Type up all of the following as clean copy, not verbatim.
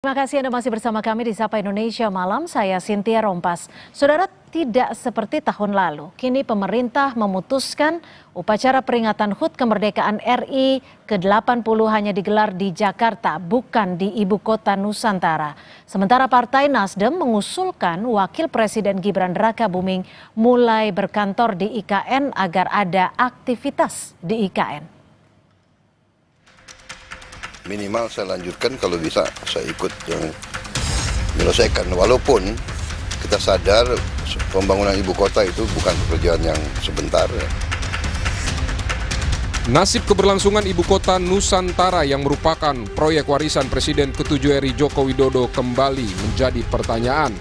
Terima kasih Anda masih bersama kami di Sapa Indonesia Malam, saya Cynthia Rompas. Saudara, tidak seperti tahun lalu, kini pemerintah memutuskan upacara peringatan HUT kemerdekaan RI ke-80 hanya digelar di Jakarta, bukan di ibu kota Nusantara. Sementara Partai Nasdem mengusulkan Wakil Presiden Gibran Rakabuming mulai berkantor di IKN agar ada aktivitas di IKN. Minimal saya lanjutkan, kalau bisa saya ikut yang menyelesaikan. Walaupun kita sadar pembangunan ibu kota itu bukan pekerjaan yang sebentar. Nasib keberlangsungan ibu kota Nusantara yang merupakan proyek warisan Presiden ke-7 RI Joko Widodo kembali menjadi pertanyaan.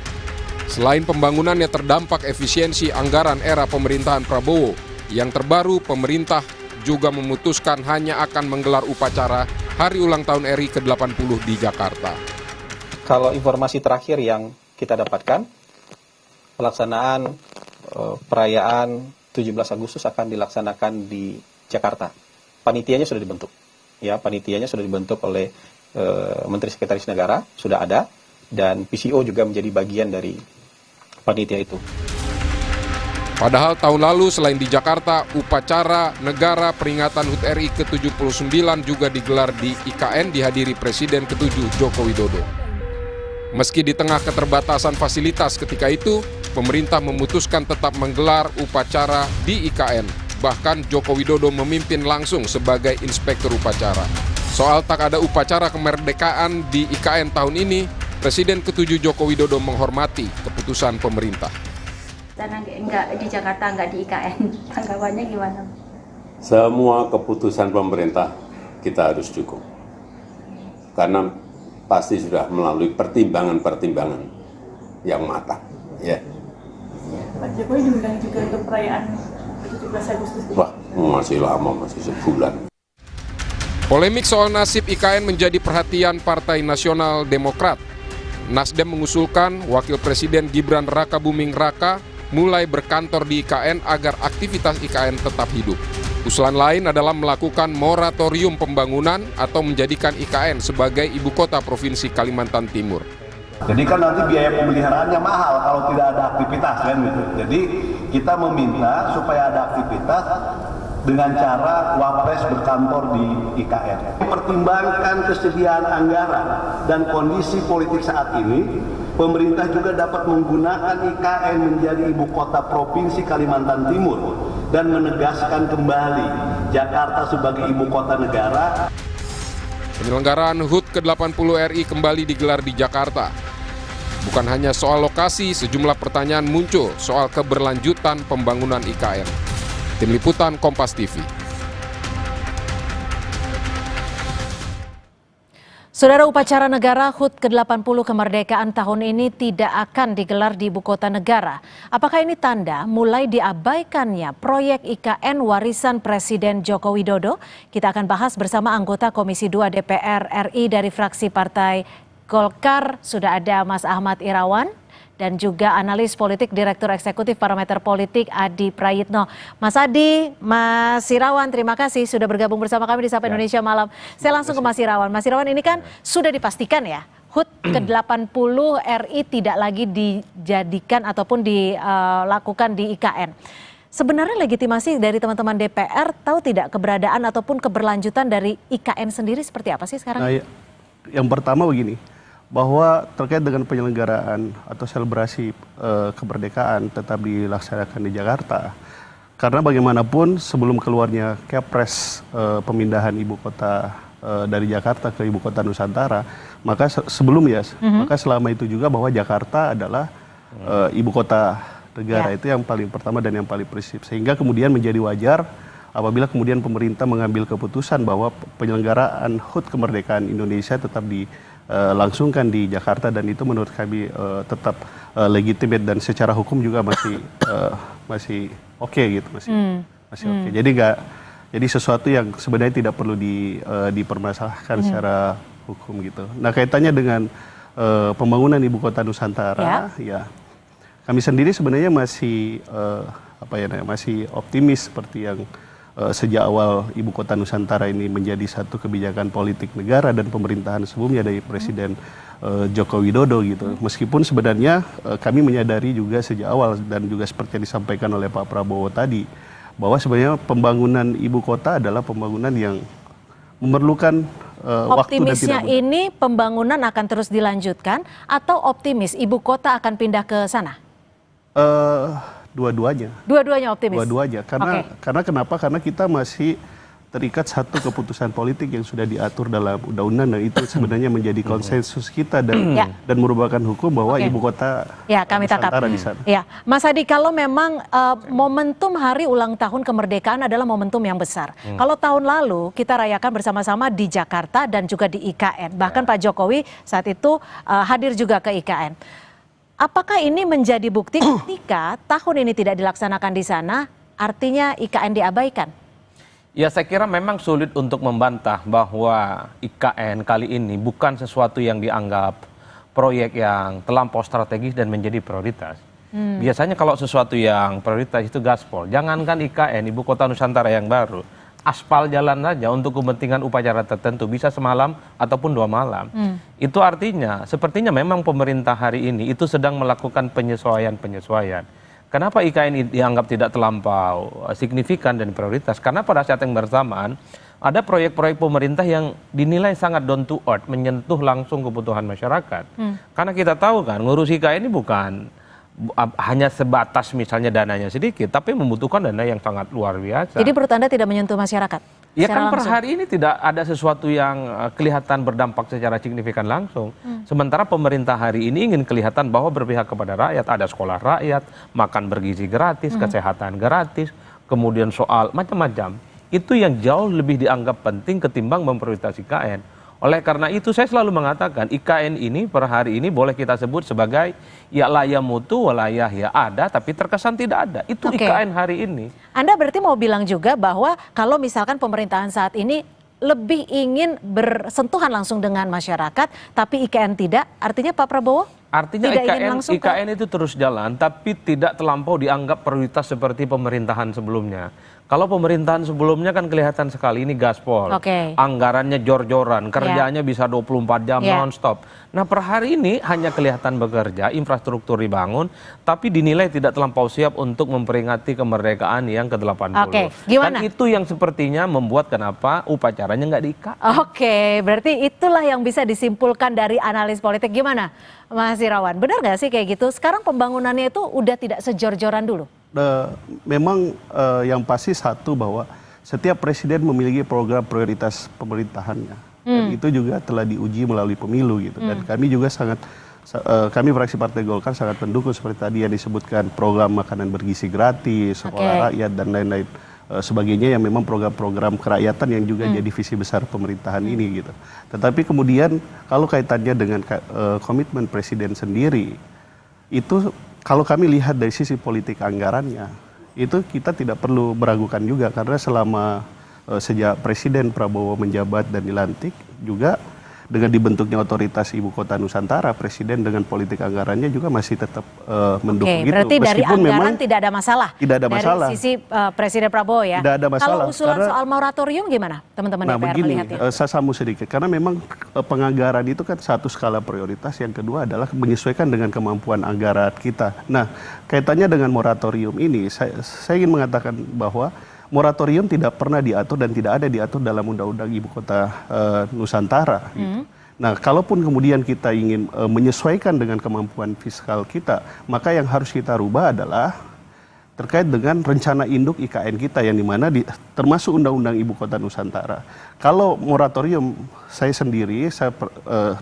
Selain pembangunannya terdampak efisiensi anggaran era pemerintahan Prabowo, yang terbaru pemerintah juga memutuskan hanya akan menggelar upacara Hari Ulang Tahun RI ke-80 di Jakarta. Kalau informasi terakhir yang kita dapatkan, pelaksanaan perayaan 17 Agustus akan dilaksanakan di Jakarta. Panitianya sudah dibentuk. Ya, panitianya sudah dibentuk oleh Menteri Sekretaris Negara, sudah ada, dan PCO juga menjadi bagian dari panitia itu. Padahal tahun lalu selain di Jakarta, upacara negara peringatan HUT RI ke-79 juga digelar di IKN dihadiri Presiden ke-7 Joko Widodo. Meski di tengah keterbatasan fasilitas ketika itu, pemerintah memutuskan tetap menggelar upacara di IKN. Bahkan Joko Widodo memimpin langsung sebagai inspektur upacara. Soal tak ada upacara kemerdekaan di IKN tahun ini, Presiden ke-7 Joko Widodo menghormati keputusan pemerintah. Karena enggak di Jakarta, enggak di IKN, tanggapannya gimana? Semua keputusan pemerintah kita harus dukung. Karena pasti sudah melalui pertimbangan-pertimbangan yang matang. Ya. Pak Jokowi diundang juga untuk perayaan 17 Agustus. Wah, masih lama, masih sebulan. Polemik soal nasib IKN menjadi perhatian Partai Nasional Demokrat. Nasdem mengusulkan Wakil Presiden Gibran Rakabuming Raka mulai berkantor di IKN agar aktivitas IKN tetap hidup. Usulan lain adalah melakukan moratorium pembangunan atau menjadikan IKN sebagai ibu kota Provinsi Kalimantan Timur. Jadi kan nanti biaya pemeliharaannya mahal kalau tidak ada aktivitas kan gitu. Jadi kita meminta supaya ada aktivitas dengan cara Wapres berkantor di IKN. Pertimbangkan kesediaan anggaran dan kondisi politik saat ini, pemerintah juga dapat menggunakan IKN menjadi ibu kota Provinsi Kalimantan Timur dan menegaskan kembali Jakarta sebagai ibu kota negara. Penyelenggaraan HUT ke-80 RI kembali digelar di Jakarta. Bukan hanya soal lokasi, sejumlah pertanyaan muncul soal keberlanjutan pembangunan IKN. Tim Liputan Kompas TV. Saudara, upacara negara HUT ke-80 kemerdekaan tahun ini tidak akan digelar di ibu kota negara. Apakah ini tanda mulai diabaikannya proyek IKN warisan Presiden Joko Widodo? Kita akan bahas bersama anggota Komisi 2 DPR RI dari fraksi Partai Golkar. Sudah ada Mas Ahmad Irawan dan juga analis politik Direktur Eksekutif Parameter Politik Adi Prayitno. Mas Adi, Mas Irawan, terima kasih sudah bergabung bersama kami di Sapa Indonesia Malam. Saya langsung ke Mas Irawan. Mas Irawan, ini kan sudah dipastikan ya, HUT ke-80 RI tidak lagi dijadikan ataupun dilakukan di IKN. Sebenarnya legitimasi dari teman-teman DPR tahu tidak keberadaan ataupun keberlanjutan dari IKN sendiri seperti apa sih sekarang? Nah, yang pertama begini, bahwa terkait dengan penyelenggaraan atau selebrasi kemerdekaan tetap dilaksanakan di Jakarta. Karena bagaimanapun sebelum keluarnya Kepres pemindahan ibu kota dari Jakarta ke ibu kota Nusantara, maka maka selama itu juga bahwa Jakarta adalah ibu kota negara. Itu yang paling pertama dan yang paling prinsip. Sehingga kemudian menjadi wajar apabila kemudian pemerintah mengambil keputusan bahwa penyelenggaraan HUT kemerdekaan Indonesia tetap langsungkan di Jakarta, dan itu menurut kami tetap legitimate dan secara hukum juga masih oke gitu, masih oke. Jadi sesuatu yang sebenarnya tidak perlu dipermasalahkan secara hukum gitu. Nah, kaitannya dengan pembangunan ibu kota Nusantara, ya kami sendiri sebenarnya masih masih optimis seperti yang sejak awal Ibu Kota Nusantara ini menjadi satu kebijakan politik negara dan pemerintahan sebelumnya dari Presiden Joko Widodo gitu. Meskipun sebenarnya kami menyadari juga sejak awal dan juga seperti yang disampaikan oleh Pak Prabowo tadi, bahwa sebenarnya pembangunan ibu kota adalah pembangunan yang memerlukan waktu dan Optimisnya ini pembangunan akan terus dilanjutkan atau optimis ibu kota akan pindah ke sana? Dua-duanya. Dua-duanya optimis? Dua-duanya. Karena kenapa? Karena kita masih terikat satu keputusan politik yang sudah diatur dalam undang-undang, dan itu sebenarnya menjadi konsensus kita dan merupakan hukum bahwa ibu kota kami tangkap di sana. Ya, Mas Adi, kalau memang momentum hari ulang tahun kemerdekaan adalah momentum yang besar. Kalau tahun lalu kita rayakan bersama-sama di Jakarta dan juga di IKN. Bahkan Pak Jokowi saat itu hadir juga ke IKN. Apakah ini menjadi bukti ketika tahun ini tidak dilaksanakan di sana, artinya IKN diabaikan? Ya, saya kira memang sulit untuk membantah bahwa IKN kali ini bukan sesuatu yang dianggap proyek yang terlampau strategis dan menjadi prioritas. Biasanya kalau sesuatu yang prioritas itu gaspol. Jangankan IKN, Ibu Kota Nusantara yang baru, aspal jalan saja untuk kepentingan upacara tertentu bisa semalam ataupun 2 malam. Itu artinya, sepertinya memang pemerintah hari ini itu sedang melakukan penyesuaian-penyesuaian. Kenapa IKN dianggap tidak terlampau signifikan dan prioritas? Karena pada saat yang bersamaan ada proyek-proyek pemerintah yang dinilai sangat down to earth, menyentuh langsung kebutuhan masyarakat. Karena kita tahu kan, ngurus IKN ini bukan hanya sebatas misalnya dananya sedikit, tapi membutuhkan dana yang sangat luar biasa. Jadi menurut Anda tidak menyentuh masyarakat? Ya kan per hari ini tidak ada sesuatu yang kelihatan berdampak secara signifikan langsung. Sementara pemerintah hari ini ingin kelihatan bahwa berpihak kepada rakyat, ada sekolah rakyat, makan bergizi gratis, kesehatan gratis, kemudian soal macam-macam. Itu yang jauh lebih dianggap penting ketimbang memprioritaskan IKN. Oleh karena itu saya selalu mengatakan IKN ini per hari ini boleh kita sebut sebagai ya laya mutu walayah ya ada, tapi terkesan tidak ada. Itu IKN hari ini. Anda berarti mau bilang juga bahwa kalau misalkan pemerintahan saat ini lebih ingin bersentuhan langsung dengan masyarakat, tapi IKN tidak, artinya Pak Prabowo? Artinya IKN itu terus jalan, tapi tidak terlampau dianggap prioritas seperti pemerintahan sebelumnya. Kalau pemerintahan sebelumnya kan kelihatan sekali ini gaspol, anggarannya jor-joran, kerjanya bisa 24 jam non-stop. Nah per hari ini hanya kelihatan bekerja, infrastruktur dibangun, tapi dinilai tidak terlampau siap untuk memperingati kemerdekaan yang ke-80. Gimana? Dan itu yang sepertinya membuat kenapa upacaranya nggak di-IKN. Berarti itulah yang bisa disimpulkan dari analis politik. Gimana Mas Irawan, benar nggak sih kayak gitu? Sekarang pembangunannya itu udah tidak sejor-joran dulu? Memang yang pasti satu bahwa setiap presiden memiliki program prioritas pemerintahannya, dan itu juga telah diuji melalui pemilu gitu. Dan kami juga kami fraksi Partai Golkar sangat mendukung seperti tadi yang disebutkan program makanan bergizi gratis, sekolah rakyat dan lain-lain sebagainya, yang memang program-program kerakyatan yang juga jadi visi besar pemerintahan ini gitu. Tetapi kemudian kalau kaitannya dengan komitmen presiden sendiri, itu kalau kami lihat dari sisi politik anggarannya, itu kita tidak perlu meragukan juga, karena selama sejak Presiden Prabowo menjabat dan dilantik, juga dengan dibentuknya otoritas Ibu Kota Nusantara, Presiden dengan politik anggarannya juga masih tetap mendukung itu. Berarti dari anggaran tidak ada masalah? Tidak ada masalah. Dari sisi Presiden Prabowo ya? Tidak ada masalah. Kalau usulan soal moratorium gimana teman-teman DPR melihatnya? Saya sambung sedikit, karena memang penganggaran itu kan satu skala prioritas, yang kedua adalah menyesuaikan dengan kemampuan anggaran kita. Nah, kaitannya dengan moratorium ini, saya ingin mengatakan bahwa moratorium tidak pernah diatur dan tidak ada diatur dalam Undang-Undang Ibu Kota Nusantara. Gitu. Nah, kalaupun kemudian kita ingin menyesuaikan dengan kemampuan fiskal kita, maka yang harus kita rubah adalah terkait dengan rencana induk IKN kita, yang dimana termasuk Undang-Undang Ibu Kota Nusantara. Kalau moratorium, saya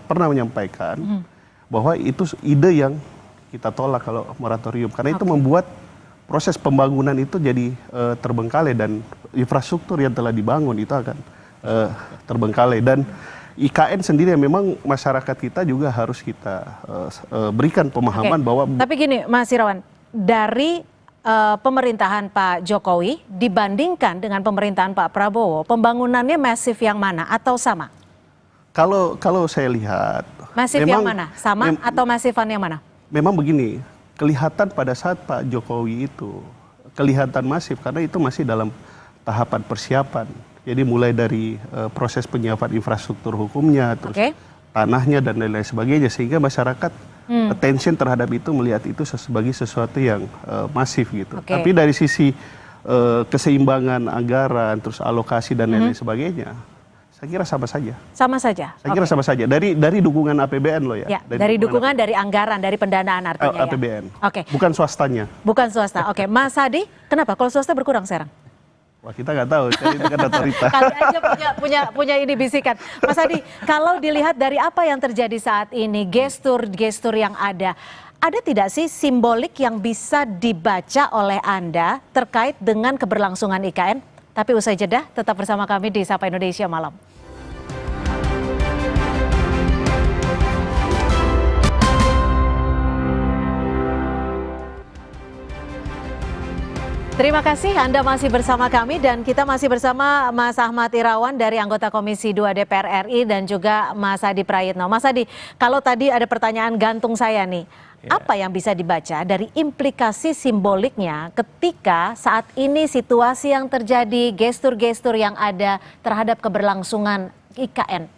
pernah menyampaikan bahwa itu ide yang kita tolak kalau moratorium, karena itu membuat proses pembangunan itu jadi terbengkalai, dan infrastruktur yang telah dibangun itu akan terbengkalai. Dan IKN sendiri yang memang masyarakat kita juga harus kita berikan pemahaman bahwa... Tapi gini Mas Irawan, dari pemerintahan Pak Jokowi dibandingkan dengan pemerintahan Pak Prabowo, pembangunannya masif yang mana atau sama? Kalau saya lihat... Masif yang mana? Sama atau masifan yang mana? Memang begini, kelihatan pada saat Pak Jokowi itu kelihatan masif, karena itu masih dalam tahapan persiapan. Jadi mulai dari proses penyiapan infrastruktur hukumnya, terus tanahnya dan lain-lain sebagainya, sehingga masyarakat attention terhadap itu, melihat itu sebagai sesuatu yang masif gitu. Tapi dari sisi keseimbangan anggaran, terus alokasi dan lain-lain sebagainya, saya kira sama saja. Sama saja. Saya kira sama saja. Dari dukungan APBN loh ya. Dari dukungan dari anggaran, dari pendanaan artinya APBN. Ya. Bukan swastanya. Bukan swasta. Mas Hadi, kenapa kalau swasta berkurang sekarang? Wah, kita nggak tahu, itu kan otorita. Kali aja punya ini bisikan. Mas Hadi, kalau dilihat dari apa yang terjadi saat ini, gestur yang ada tidak sih simbolik yang bisa dibaca oleh Anda terkait dengan keberlangsungan IKN? Tapi usai jeda, tetap bersama kami di Sapa Indonesia Malam. Terima kasih Anda masih bersama kami dan kita masih bersama Mas Ahmad Irawan dari anggota Komisi 2 DPR RI dan juga Mas Hadi Prayitno. Mas Hadi, kalau tadi ada pertanyaan gantung saya nih, apa yang bisa dibaca dari implikasi simboliknya ketika saat ini situasi yang terjadi, gestur-gestur yang ada terhadap keberlangsungan IKN?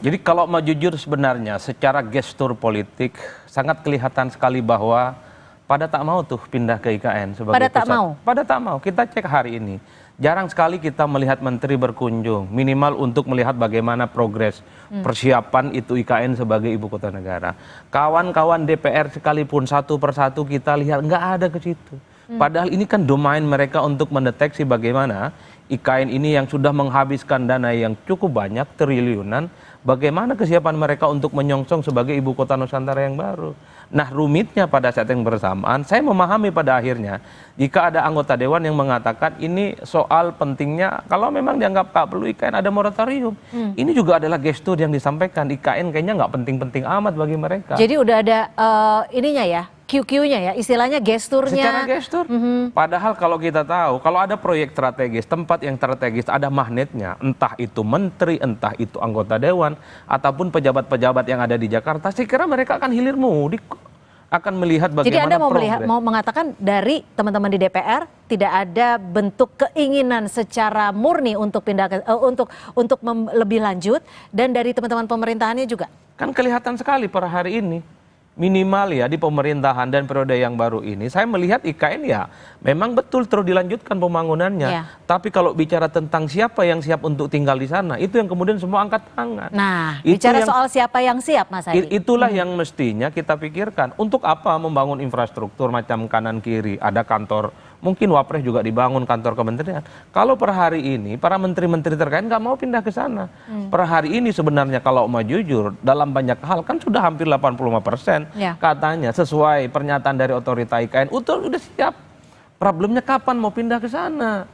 Jadi kalau mau jujur sebenarnya secara gestur politik sangat kelihatan sekali bahwa pada tak mau tuh pindah ke IKN sebagai pusat. Pada tak mau. Kita cek hari ini. Jarang sekali kita melihat menteri berkunjung, minimal untuk melihat bagaimana progres persiapan itu IKN sebagai ibu kota negara. Kawan-kawan DPR sekalipun satu persatu kita lihat nggak ada ke situ. Padahal ini kan domain mereka untuk mendeteksi bagaimana IKN ini yang sudah menghabiskan dana yang cukup banyak, triliunan, bagaimana kesiapan mereka untuk menyongsong sebagai ibu kota Nusantara yang baru. Nah, rumitnya pada saat yang bersamaan, saya memahami pada akhirnya jika ada anggota dewan yang mengatakan ini soal pentingnya, kalau memang dianggap tak perlu IKN ada moratorium. Ini juga adalah gestur yang disampaikan, IKN kayaknya nggak penting-penting amat bagi mereka. Jadi udah ada ininya ya, QQ-nya ya, istilahnya gesturnya. Secara gestur. Padahal kalau kita tahu, kalau ada proyek strategis, tempat yang strategis, ada magnetnya. Entah itu menteri, entah itu anggota dewan, ataupun pejabat-pejabat yang ada di Jakarta. Saya kira mereka akan hilir mudik, akan melihat bagaimana. Jadi Anda progres. mau mengatakan dari teman-teman di DPR tidak ada bentuk keinginan secara murni untuk pindah ke, untuk lebih lanjut, dan dari teman-teman pemerintahannya juga. Kan kelihatan sekali per hari ini. Minimal ya di pemerintahan dan periode yang baru ini saya melihat IKN ya memang betul terus dilanjutkan pembangunannya. Tapi kalau bicara tentang siapa yang siap untuk tinggal di sana, itu yang kemudian semua angkat tangan. Nah, bicara soal siapa yang siap, Mas Hadi. Itulah yang mestinya kita pikirkan. Untuk apa membangun infrastruktur macam kanan kiri, ada kantor, mungkin Wapres juga dibangun kantor kementerian. Kalau per hari ini para menteri-menteri terkait nggak mau pindah ke sana. Per hari ini sebenarnya kalau mau jujur dalam banyak hal kan sudah hampir 85%. Katanya sesuai pernyataan dari otorita IKN udah siap. Problemnya kapan mau pindah ke sana?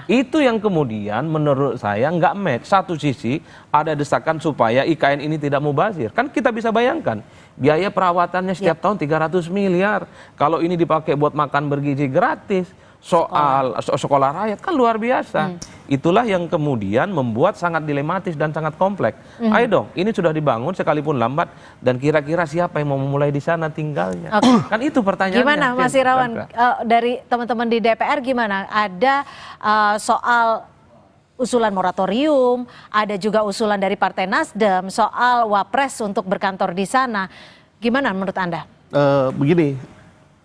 Itu yang kemudian menurut saya nggak match. Satu sisi ada desakan supaya IKN ini tidak mubazir. Kan kita bisa bayangkan biaya perawatannya setiap tahun 300 miliar. Kalau ini dipakai buat makan bergizi gratis, soal sekolah rakyat kan luar biasa. Itulah yang kemudian membuat sangat dilematis dan sangat kompleks. Ayo dong, ini sudah dibangun sekalipun lambat dan kira-kira siapa yang mau memulai di sana tinggalnya? Kan itu pertanyaannya. Gimana Mas Irawan, dari teman-teman di DPR gimana? Ada soal usulan moratorium, ada juga usulan dari Partai Nasdem soal Wapres untuk berkantor di sana. Gimana menurut Anda? Begini.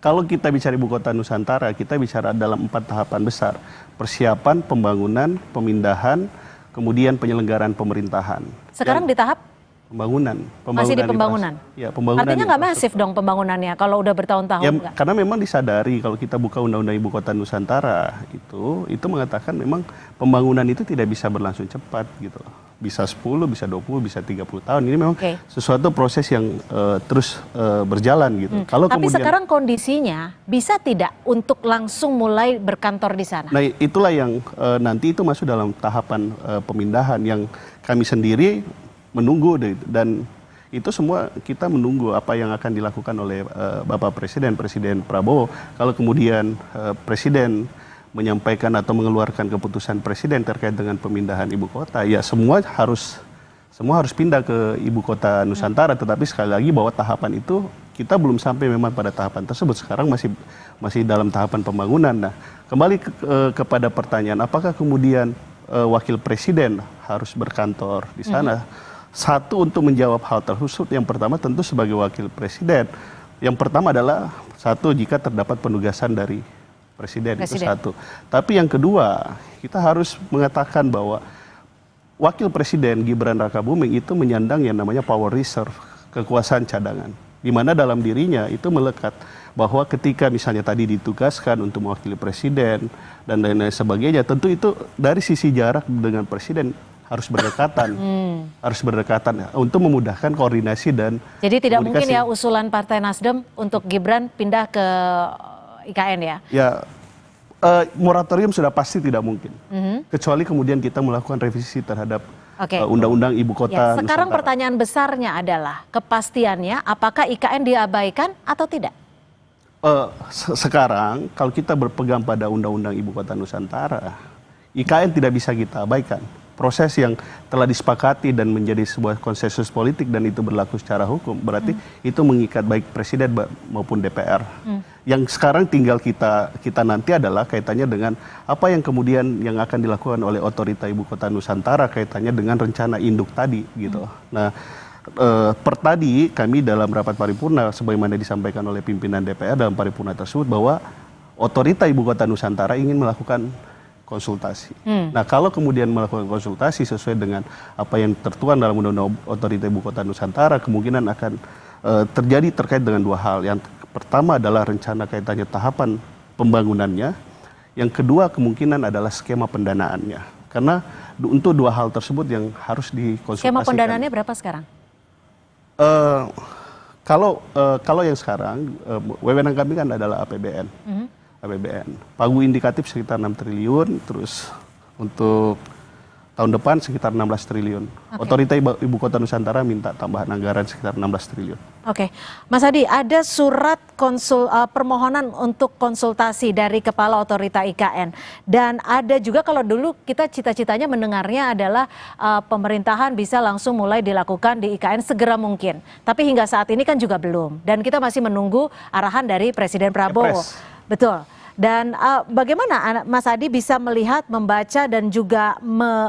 Kalau kita bicara ibu kota Nusantara, kita bicara dalam 4 tahapan besar. Persiapan, pembangunan, pemindahan, kemudian penyelenggaraan pemerintahan. Sekarang di tahap? Pembangunan. Masih di pembangunan? Ya, pembangunan. Artinya nggak masif dong pembangunannya kalau udah bertahun-tahun? Ya, karena memang disadari kalau kita buka Undang-Undang Ibu Kota Nusantara itu mengatakan memang pembangunan itu tidak bisa berlangsung cepat gitu. Bisa 10, bisa 20, bisa 30 tahun. Ini memang sesuatu proses yang terus berjalan gitu. Kalau tapi kemudian, sekarang kondisinya bisa tidak untuk langsung mulai berkantor di sana? Nah, itulah yang nanti itu masuk dalam tahapan pemindahan yang kami sendiri menunggu dan itu semua kita menunggu apa yang akan dilakukan oleh Bapak Presiden Prabowo. Kalau kemudian Presiden menyampaikan atau mengeluarkan keputusan Presiden terkait dengan pemindahan ibu kota, ya semua harus pindah ke ibu kota Nusantara. Tetapi sekali lagi bahwa tahapan itu kita belum sampai memang pada tahapan tersebut. Sekarang masih dalam tahapan pembangunan. Nah, kembali kepada pertanyaan, apakah kemudian wakil presiden harus berkantor di sana? Satu, untuk menjawab hal tersebut, yang pertama tentu sebagai wakil presiden, yang pertama adalah satu, jika terdapat penugasan dari presiden. Itu satu. Tapi yang kedua, kita harus mengatakan bahwa wakil presiden Gibran Rakabuming itu menyandang yang namanya power reserve, kekuasaan cadangan, di mana dalam dirinya itu melekat bahwa ketika misalnya tadi ditugaskan untuk mewakili presiden dan lain-lain sebagainya, tentu itu dari sisi jarak dengan presiden harus berdekatan untuk memudahkan koordinasi dan jadi tidak komunikasi. mungkin ya usulan Partai Nasdem untuk Gibran pindah ke IKN ya? Ya, moratorium sudah pasti tidak mungkin, kecuali kemudian kita melakukan revisi terhadap Undang-Undang Ibu Kota Sekarang Nusantara. pertanyaan besarnya adalah kepastiannya, apakah IKN diabaikan atau tidak? Sekarang kalau kita berpegang pada Undang-Undang Ibu Kota Nusantara, IKN tidak bisa kita abaikan. Proses yang telah disepakati dan menjadi sebuah konsensus politik dan itu berlaku secara hukum, berarti itu mengikat baik presiden maupun DPR. Yang sekarang tinggal kita nanti adalah kaitannya dengan apa yang kemudian yang akan dilakukan oleh otorita Ibu Kota Nusantara kaitannya dengan rencana induk tadi gitu. Nah, per tadi kami dalam rapat paripurna sebagaimana disampaikan oleh pimpinan DPR dalam paripurna tersebut bahwa otorita Ibu Kota Nusantara ingin melakukan konsultasi. Nah, kalau kemudian melakukan konsultasi sesuai dengan apa yang tertuang dalam Undang-Undang Otorita Ibu Kota Nusantara, kemungkinan akan terjadi terkait dengan dua hal. Yang pertama adalah rencana kaitannya tahapan pembangunannya. Yang kedua kemungkinan adalah skema pendanaannya. Karena untuk dua hal tersebut yang harus dikonsultasikan. Skema pendanaannya berapa sekarang? Kalau yang sekarang, wewenang kami kan adalah APBN. Pagu indikatif sekitar 6 triliun, terus untuk tahun depan sekitar 16 triliun. Otorita Ibu Kota Nusantara minta tambahan anggaran sekitar 16 triliun. Oke, Mas Hadi, ada surat permohonan untuk konsultasi dari Kepala Otorita IKN. Dan ada juga kalau dulu kita cita-citanya mendengarnya adalah pemerintahan bisa langsung mulai dilakukan di IKN segera mungkin. Tapi hingga saat ini kan juga belum. Dan kita masih menunggu arahan dari Presiden Prabowo. Betul. Dan bagaimana Mas Hadi bisa melihat, membaca dan juga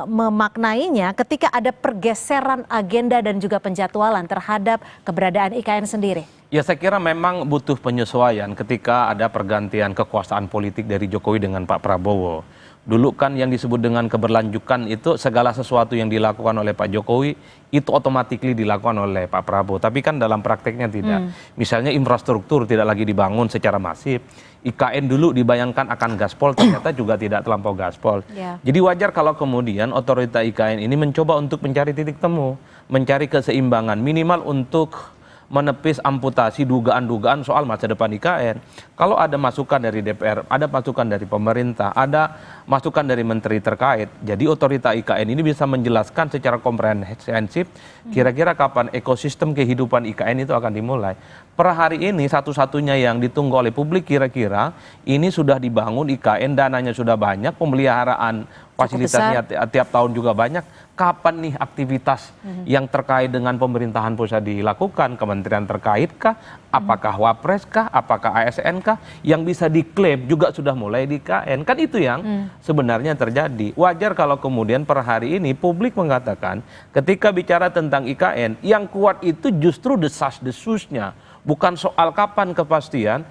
memaknainya ketika ada pergeseran agenda dan juga penjadwalan terhadap keberadaan IKN sendiri? Ya, saya kira memang butuh penyesuaian ketika ada pergantian kekuasaan politik dari Jokowi dengan Pak Prabowo. Dulu kan yang disebut dengan keberlanjutan itu segala sesuatu yang dilakukan oleh Pak Jokowi itu otomatis dilakukan oleh Pak Prabowo. Tapi kan dalam prakteknya tidak. Misalnya infrastruktur tidak lagi dibangun secara masif. IKN dulu dibayangkan akan gaspol, ternyata juga tidak terlampau gaspol. Jadi wajar kalau kemudian otorita IKN ini mencoba untuk mencari titik temu, mencari keseimbangan minimal untuk menepis amputasi dugaan-dugaan soal masa depan IKN. Kalau ada masukan dari DPR, ada masukan dari pemerintah, ada masukan dari menteri terkait, jadi otorita IKN ini bisa menjelaskan secara komprehensif kira-kira kapan ekosistem kehidupan IKN itu akan dimulai. Per hari ini satu-satunya yang ditunggu oleh publik kira-kira ini sudah dibangun IKN, dananya sudah banyak, pemeliharaan fasilitasnya tiap tahun juga banyak. Kapan nih aktivitas yang terkait dengan pemerintahan pusat dilakukan? Kementerian terkait kah? Apakah Wapres kah? Apakah ASN kah? Yang bisa diklaim juga sudah mulai di IKN. Kan itu yang sebenarnya terjadi. Wajar kalau kemudian per hari ini publik mengatakan ketika bicara tentang IKN, yang kuat itu justru desas-desusnya. Bukan soal kapan kepastian,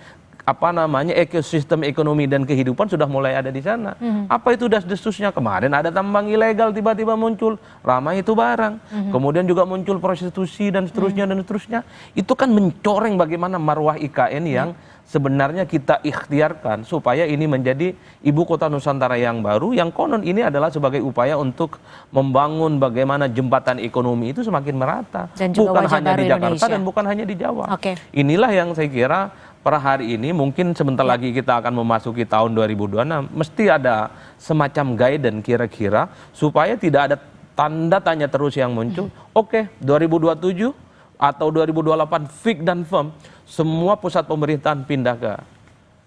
ekosistem ekonomi dan kehidupan sudah mulai ada di sana. Apa itu das-desusnya? Kemarin ada tambang ilegal tiba-tiba muncul, ramai itu barang. Kemudian juga muncul prostitusi dan seterusnya dan seterusnya. Itu kan mencoreng bagaimana marwah IKN yang sebenarnya kita ikhtiarkan supaya ini menjadi Ibu Kota Nusantara yang baru, yang konon ini adalah sebagai upaya untuk membangun bagaimana jembatan ekonomi itu semakin merata. Bukan hanya di Jakarta dan bukan hanya di Jawa. Inilah yang saya kira per hari ini mungkin sebentar lagi kita akan memasuki tahun 2026, mesti ada semacam guidance kira-kira supaya tidak ada tanda tanya terus yang muncul. 2027 atau 2028 fix dan firm semua pusat pemerintahan pindah ke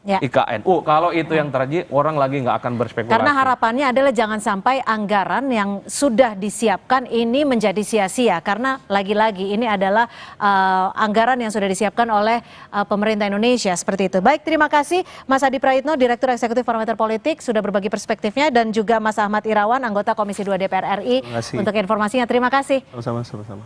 Ya. IKN. Kalau itu yang terjadi, orang lagi nggak akan berspekulasi. Karena harapannya adalah jangan sampai anggaran yang sudah disiapkan ini menjadi sia-sia. Karena lagi-lagi ini adalah anggaran yang sudah disiapkan oleh pemerintah Indonesia seperti itu. Baik, terima kasih Mas Adi Praitno, Direktur Eksekutif Parameter Politik, sudah berbagi perspektifnya, dan juga Mas Ahmad Irawan, anggota Komisi 2 DPR RI, untuk informasinya. Terima kasih. Sama-sama.